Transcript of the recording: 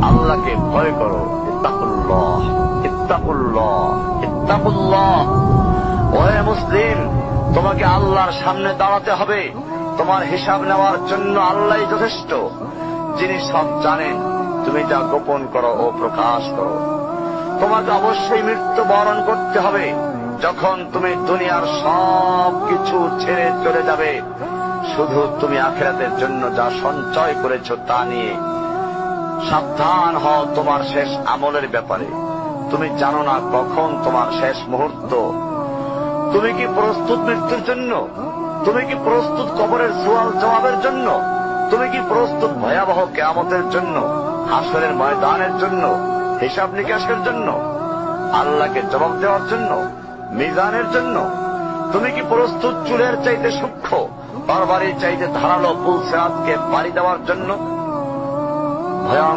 আল্লাহকে ভয় করো। ইত্তাকুল্লাহ, ইত্তাকুল্লাহ, ইত্তাকুল্লাহ। ওহে মুসলিম, তোমাকে আল্লাহর সামনে দাঁড়াতে হবে। তোমার হিসাব নেওয়ার জন্য আল্লাহই যথেষ্ট, যিনি সব জানেন। তুমি যা গোপন করো ও প্রকাশ করো। তোমাকে অবশ্যই মৃত্যুবরণ করতে হবে। যখন তুমি দুনিয়ার সব কিছু ছেড়ে চলে যাবে, শুধু তুমি আখিরাতের জন্য যা সঞ্চয় করেছ তা নিয়ে সাবধান হও তোমার শেষ আমলের ব্যাপারে। তুমি জানো না কখন তোমার শেষ মুহূর্ত। তুমি কি প্রস্তুত মৃত্যুর জন্য? তুমি কি প্রস্তুত কবরের সওয়াল জবাবের জন্য? তুমি কি প্রস্তুত ভয়াবহ কিয়ামতের জন্য, হাসরের ময়দানের জন্য, হিসাব নিকাশের জন্য, আল্লাহকে জবাব দেওয়ার জন্য, মিজানের জন্য? তুমি কি প্রস্তুত চুলের চাইতে সূক্ষ্ম, তরবারির চাইতে ধারালো পুল সিরাতকে পাড়ি দেওয়ার জন্য? ভয়ঙ্কর